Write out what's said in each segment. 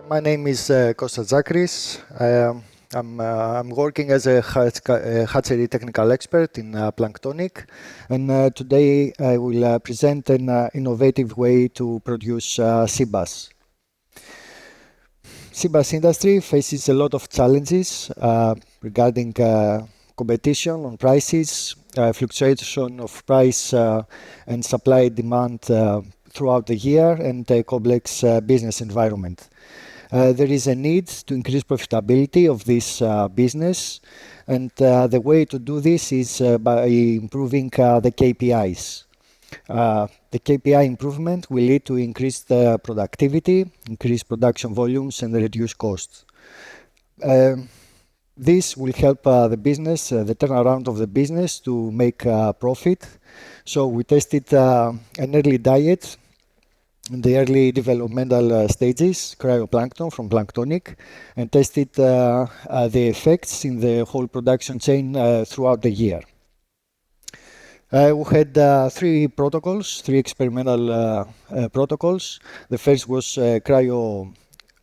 My name is Tzakris. I'm working as a hatchery technical expert in planktonic, and today I will present an innovative way to produce sea bass. Sea bass industry faces a lot of challenges regarding competition on prices, fluctuation of price and supply demand throughout the year, and a complex business environment. There is a need to increase profitability of this business, and the way to do this is by improving the KPIs. The KPI improvement will lead to increased productivity, increased production volumes, and reduce costs. This will help the business, the turnaround of the business, to make profit. So we tested an early diet in the early developmental stages, cryoplankton from planktonic, and tested the effects in the whole production chain throughout the year. We had three experimental protocols. The first was cryo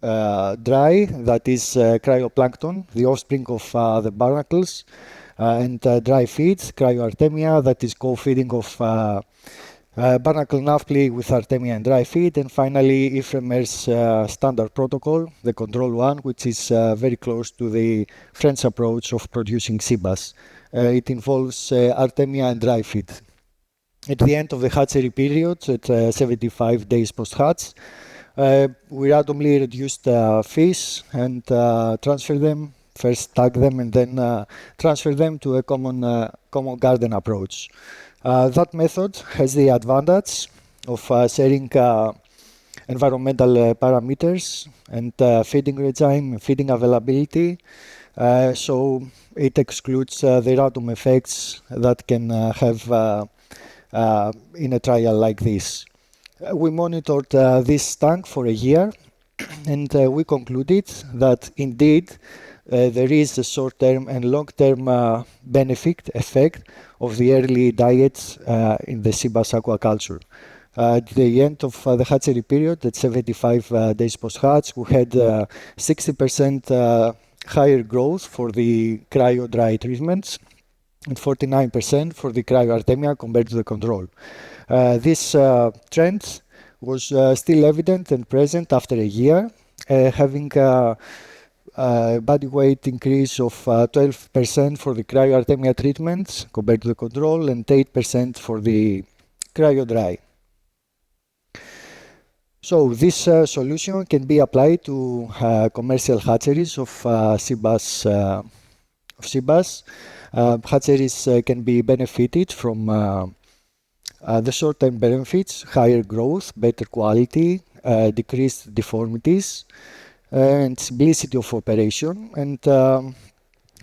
dry, that is cryoplankton, the offspring of the barnacles, and dry feed, cryoartemia, that is co-feeding of barnacle naphthalate with artemia and dry feed, and finally Ifremer's standard protocol, the control one, which is very close to the French approach of producing sea bass. It involves artemia and dry feed. At the end of the hatchery period, at 75 days post-hatch, we randomly reduced fish and transfer them, first tag them and then transfer them to a common garden approach. That method has the advantage of sharing environmental parameters and feeding regime, feeding availability, so it excludes the random effects that can have in a trial like this. We monitored this tank for a year, and we concluded that indeed there is a short-term and long-term benefit effect of the early diet in the sea bass aquaculture. At the end of the hatchery period, at 75 days post-hatch, we had 60% higher growth for the cryo-dry treatments and 49% for the cryoartemia compared to the control. This trend was still evident and present after a year, having body weight increase of 12% for the cryoartemia treatments compared to the control, and 8% for the cryo-dry. So this solution can be applied to commercial hatcheries of sea bass. Hatcheries can be benefited from the short-term benefits, higher growth, better quality, decreased deformities, and simplicity of operation, and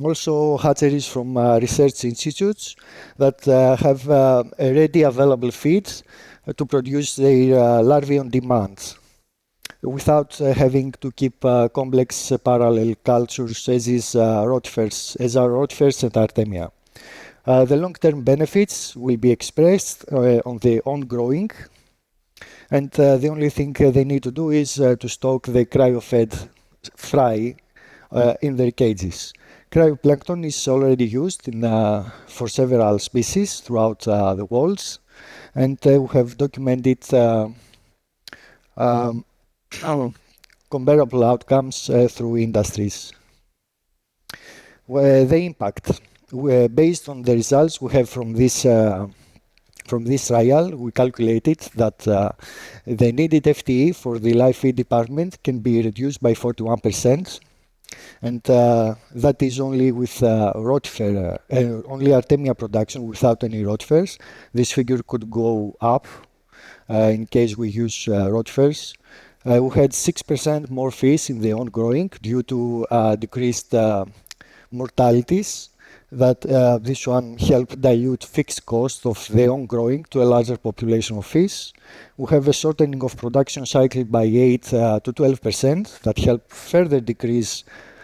also hatcheries from research institutes that have already available feeds to produce their larvae on demand without having to keep complex parallel cultures as are rotifers and artemia. The long-term benefits will be expressed on the on-growing, and the only thing they need to do is to stock the cryo-fed fry in their cages. Cryoplankton is already used for several species throughout the world, and we have documented comparable outcomes through industries. The impact, based on the results we have from this trial, we calculated that the needed FTE for the live feed department can be reduced by 41%, and that is only with rotifer, only artemia production without any rotifers. This figure could go up in case we use rotifers. We had 6% more fish in the on-growing due to decreased mortalities. That this one helped dilute fixed cost of the on-growing to a larger population of fish. We have a shortening of production cycle by 8 to 12% that help further decrease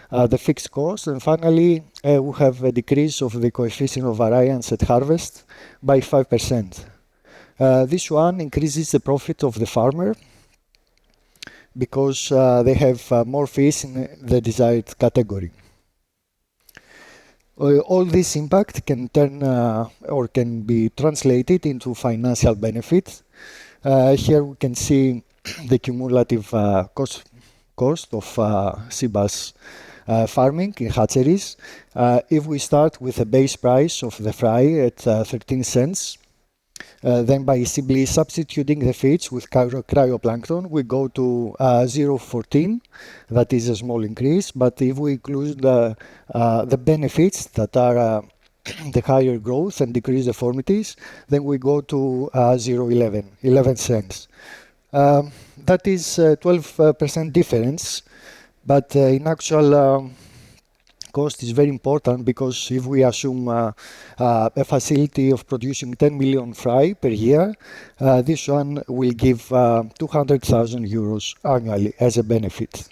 the fixed cost. And finally, we have a decrease of the coefficient of variance at harvest by 5%. This one increases the profit of the farmer because they have more fish in the desired category. All this impact can turn or can be translated into financial benefits. Here we can see the cumulative cost of sea bass farming in hatcheries. If we start with a base price of the fry at 13 cents, then by simply substituting the feeds with cryoplankton, we go to 0.14. That is a small increase, but if we include the benefits that are the higher growth and decreased deformities, then we go to 0.11, 11 cents. That is 12% difference, but in actual cost is very important, because if we assume a facility of producing 10 million fry per year, this one will give 200,000 euros annually as a benefit.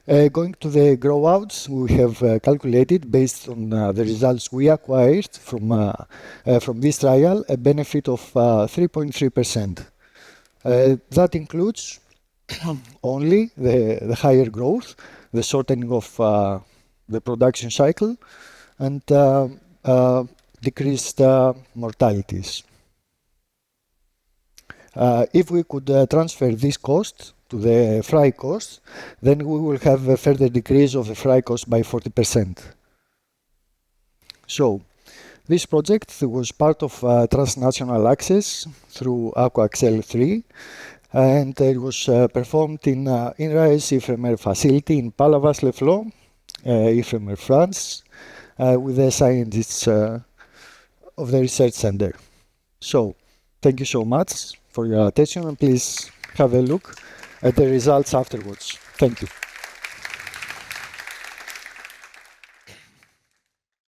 Going to the grow-outs, we have calculated, based on the results we acquired from this trial, a benefit of 3.3%. That includes only the higher growth, the shortening of the production cycle, and decreased mortalities. If we could transfer this cost to the fry cost, then we will have a further decrease of the fry cost by 40%. So, this project was part of transnational access through AQUAEXCEL3, and it was performed in INRAE's Ifremer facility in Palavas-les-Flots, Ifremer, France, with the scientists of the research center. So, thank you so much for your attention, and please have a look at the results afterwards. Thank you.